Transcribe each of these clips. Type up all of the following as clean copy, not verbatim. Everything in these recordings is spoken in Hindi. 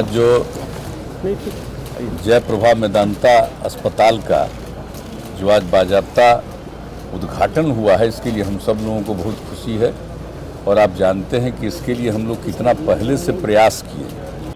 आज जो जयप्रभा मेदांता अस्पताल का जो आज बाजाबता उद्घाटन हुआ है, इसके लिए हम सब लोगों को बहुत खुशी है। और आप जानते हैं कि इसके लिए हम लोग कितना पहले से प्रयास किए।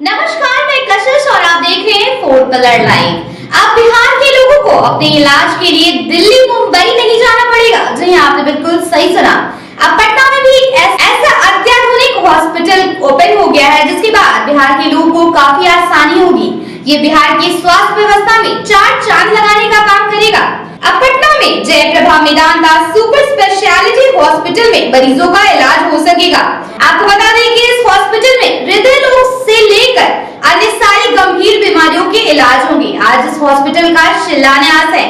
नमस्कार, मैं कशिश और आप देख रहे हैं 4 कलर लाइव। अब बिहार के लोगों को अपने इलाज के लिए दिल्ली मुंबई नहीं जाना पड़ेगा। जी हाँ, आपने बिल्कुल सही सुना। अब पटना में भी ऐसा अत्याधुनिक हॉस्पिटल ओपन हो गया है, जिसके बाद बिहार के लोगों को काफी आसानी होगी। ये बिहार की स्वास्थ्य व्यवस्था में 4 चांद लगाने का काम करेगा। अब पटना में Jaiprabha Medanta super speciality hospital में मरीजों का इलाज हो सकेगा। आपको बता दें कि इस हॉस्पिटल में हृदय रोग से लेकर अन्य सारी गंभीर बीमारियों के इलाज होंगे। आज इस हॉस्पिटल का शिलान्यास है।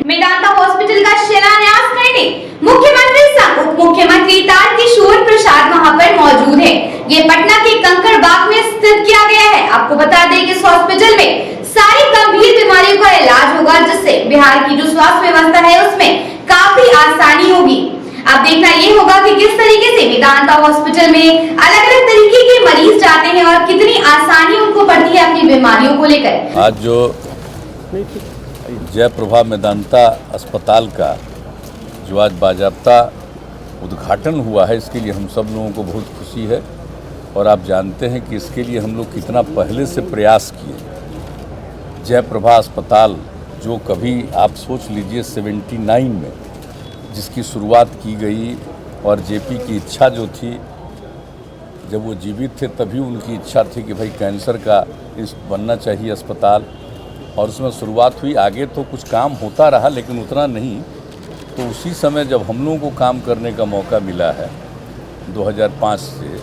मेदांता हॉस्पिटल का शिलान्यास करने मुख्यमंत्री संग उप मुख्यमंत्री तारकिशोर प्रसाद वहां पर मौजूद है। ये पटना के कंकड़बाग में स्थित किया गया है। आपको बता दें कि इस हॉस्पिटल में सारी गंभीर बीमारियों का इलाज होगा, जिससे बिहार की जो स्वास्थ्य व्यवस्था है उसमें काफी आसानी होगी। अब देखना ये होगा कि किस तरीके से मेदांता हॉस्पिटल में अलग अलग तरीके के मरीज जाते हैं और कितनी आसानी उनको पड़ती है अपनी बीमारियों को लेकर। आज जो जयप्रभा मेदांता अस्पताल का जो आज बाजाबता उद्घाटन हुआ है, इसके लिए हम सब लोगों को बहुत खुशी है। और आप जानते हैं कि इसके लिए हम लोग कितना पहले से प्रयास किए। जयप्रभा अस्पताल जो कभी आप सोच लीजिए 79 में जिसकी शुरुआत की गई, और जेपी की इच्छा जो थी, जब वो जीवित थे तभी उनकी इच्छा थी कि भाई कैंसर का इस बनना चाहिए अस्पताल, और उसमें शुरुआत हुई। आगे तो कुछ काम होता रहा लेकिन उतना नहीं। तो उसी समय जब हम लोगों को काम करने का मौका मिला है 2005 से,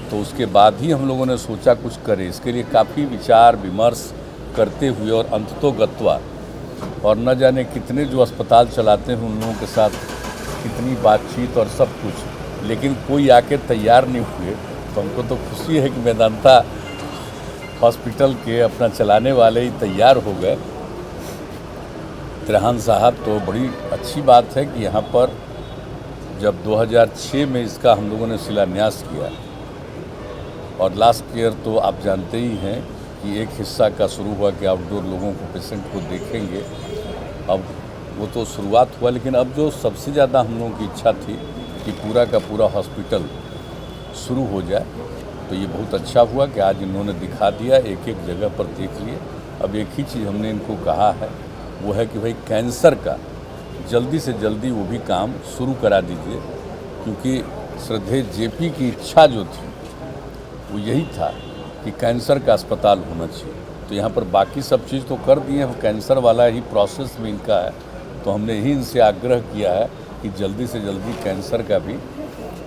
तो उसके बाद ही हम लोगों ने सोचा कुछ करें। इसके लिए काफ़ी विचार विमर्श करते हुए और अंततोगत्वा, और न जाने कितने जो अस्पताल चलाते हैं उन लोगों के साथ कितनी बातचीत और सब कुछ, लेकिन कोई आके तैयार नहीं हुए। तो हमको तो खुशी है कि मेदांता हॉस्पिटल के अपना चलाने वाले ही तैयार हो गए, त्रेहान साहब। तो बड़ी अच्छी बात है कि यहाँ पर जब 2006 में इसका हम लोगों ने शिलान्यास किया, और लास्ट ईयर तो आप जानते ही हैं कि एक हिस्सा का शुरू हुआ कि आउटडोर लोगों को, पेशेंट को देखेंगे। अब वो तो शुरुआत हुआ, लेकिन अब जो सबसे ज़्यादा हम लोगों की इच्छा थी कि पूरा का पूरा हॉस्पिटल शुरू हो जाए। तो ये बहुत अच्छा हुआ कि आज इन्होंने दिखा दिया, एक एक जगह पर देख लिए। अब एक ही चीज़ हमने इनको कहा है, वो है कि भाई कैंसर का जल्दी से जल्दी वो भी काम शुरू करा दीजिए, क्योंकि श्रद्धेय जेपी की इच्छा जो थी वो यही था कि कैंसर का अस्पताल होना चाहिए। तो यहाँ पर बाकी सब चीज़ तो कर दिए हैं, कैंसर वाला ही प्रोसेस में इनका है। तो हमने ही इनसे आग्रह किया है कि जल्दी से जल्दी कैंसर का भी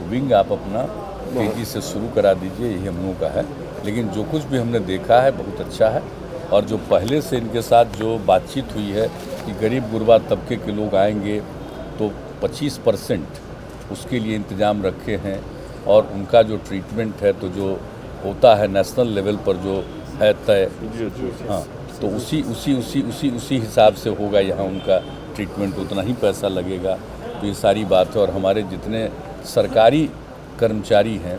विंग आप अपना तेज़ी से शुरू करा दीजिए, यही हम लोगों का है। लेकिन जो कुछ भी हमने देखा है बहुत अच्छा है। और जो पहले से इनके साथ जो बातचीत हुई है कि गरीब गुरबा तबके के लोग आएंगे तो 25% उसके लिए इंतज़ाम रखे हैं, और उनका जो ट्रीटमेंट है तो जो होता है नेशनल लेवल पर जो है तय, हाँ, तो उसी हिसाब से होगा यहाँ उनका ट्रीटमेंट, उतना ही पैसा लगेगा। तो ये सारी बात है। और हमारे जितने सरकारी कर्मचारी हैं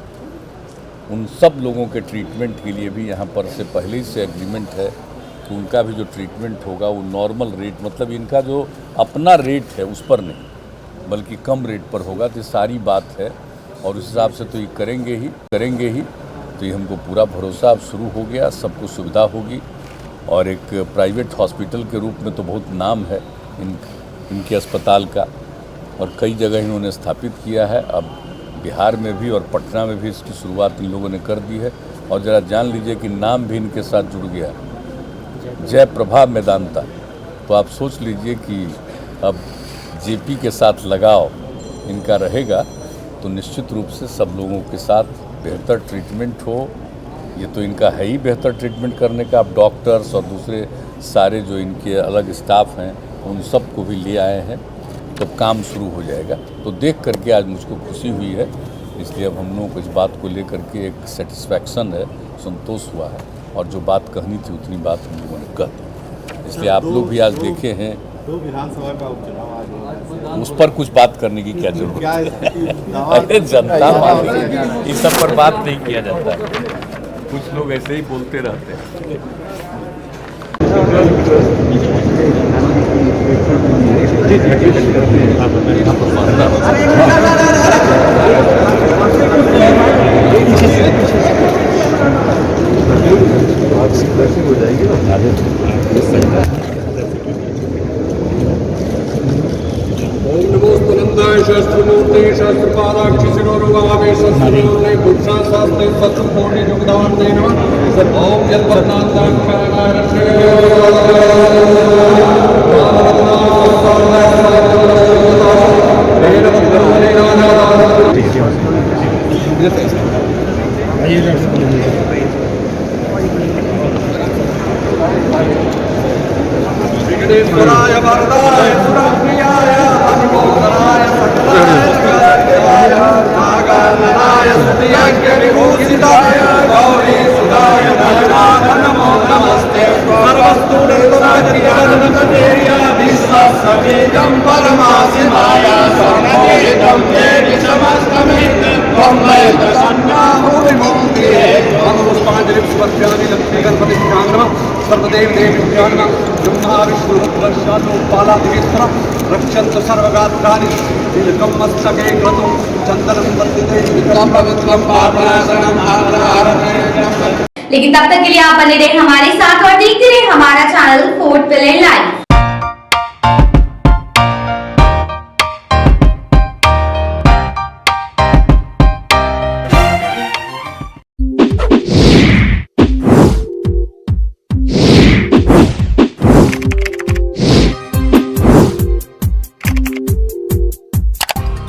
उन सब लोगों के ट्रीटमेंट के लिए भी यहाँ पर से पहले ही से एग्रीमेंट है कि उनका भी जो ट्रीटमेंट होगा वो नॉर्मल रेट, मतलब इनका जो अपना रेट है उस पर नहीं बल्कि कम रेट पर होगा। तो सारी बात है, और उस हिसाब से तो ये करेंगे ही। तो ये हमको पूरा भरोसा अब शुरू हो गया, सबको सुविधा होगी। और एक प्राइवेट हॉस्पिटल के रूप में तो बहुत नाम है इनके अस्पताल का, और कई जगह इन्होंने स्थापित किया है। अब बिहार में भी और पटना में भी इसकी शुरुआत इन लोगों ने कर दी है। और ज़रा जान लीजिए कि नाम भी इनके साथ जुड़ गया, जयप्रभा मेदांता। तो आप सोच लीजिए कि अब जेपी के साथ लगाव इनका रहेगा, तो निश्चित रूप से सब लोगों के साथ बेहतर ट्रीटमेंट हो। ये तो इनका है ही बेहतर ट्रीटमेंट करने का। अब डॉक्टर्स और दूसरे सारे जो इनके अलग स्टाफ हैं उन सब को भी ले आए हैं, तो काम शुरू हो जाएगा। तो देख करके आज मुझको खुशी हुई है। इसलिए अब हम लोगों को इस बात को लेकर के एक सेटिस्फैक्शन है, संतोष हुआ है। और जो बात कहनी थी उतनी बात हम लोगों ने कह दी। इसलिए आप लोग भी आज देखे हैं, विधानसभा का उपचुनाव आज उस पर कुछ बात करने की क्या जरूरत है? अरे जनता इस सब पर बात नहीं किया जाता है। कुछ लोग ऐसे ही बोलते रहते हैं। ओम नमो स्तुनंदाय शास्त्रमूर्ते शास्त्रपादाक्षि शिरोरुगावे शास्त्रमूर्ते पुरुषा शास्त्रे सत्सुपूर्णे जुगदान्ते नमः। ओम यद्वत्नान्ताक्षराय विघ्नेश्वराय वरदाय सुरप्रियाय अनुमोदनाय सकलाय नागाननाय स्तुत्यज्ञ विभूषिताय गौरी सुधाय नमो नमस्ते सर्वस्तु निर्गुणाधिकारनकतेर्य विश्वसमेतं परमाशिवाय सर्वमेतं देवि समस्तमे त्वमेव सन्नाभूतिमुक्ते मम पुष्पाञ्जलिं समर्पयामि लक्ष्मीगणपतिभ्यां नमः सर्वदेवदेवेभ्यो नमः ब्रह्मा विष्णु रुद्रश्चालोपालादिवेश्वर रक्षन्तु सर्वगात्राणि तिलकं मस्तके क्रतुं चन्दनं वर्धिते विक्रम पवित्रं पापनाशनं आधारणे। लेकिन तब तक के लिए आप बने रहे हमारे साथ और देखते रहे हमारा चैनल फोर्ट पिलर लाइव।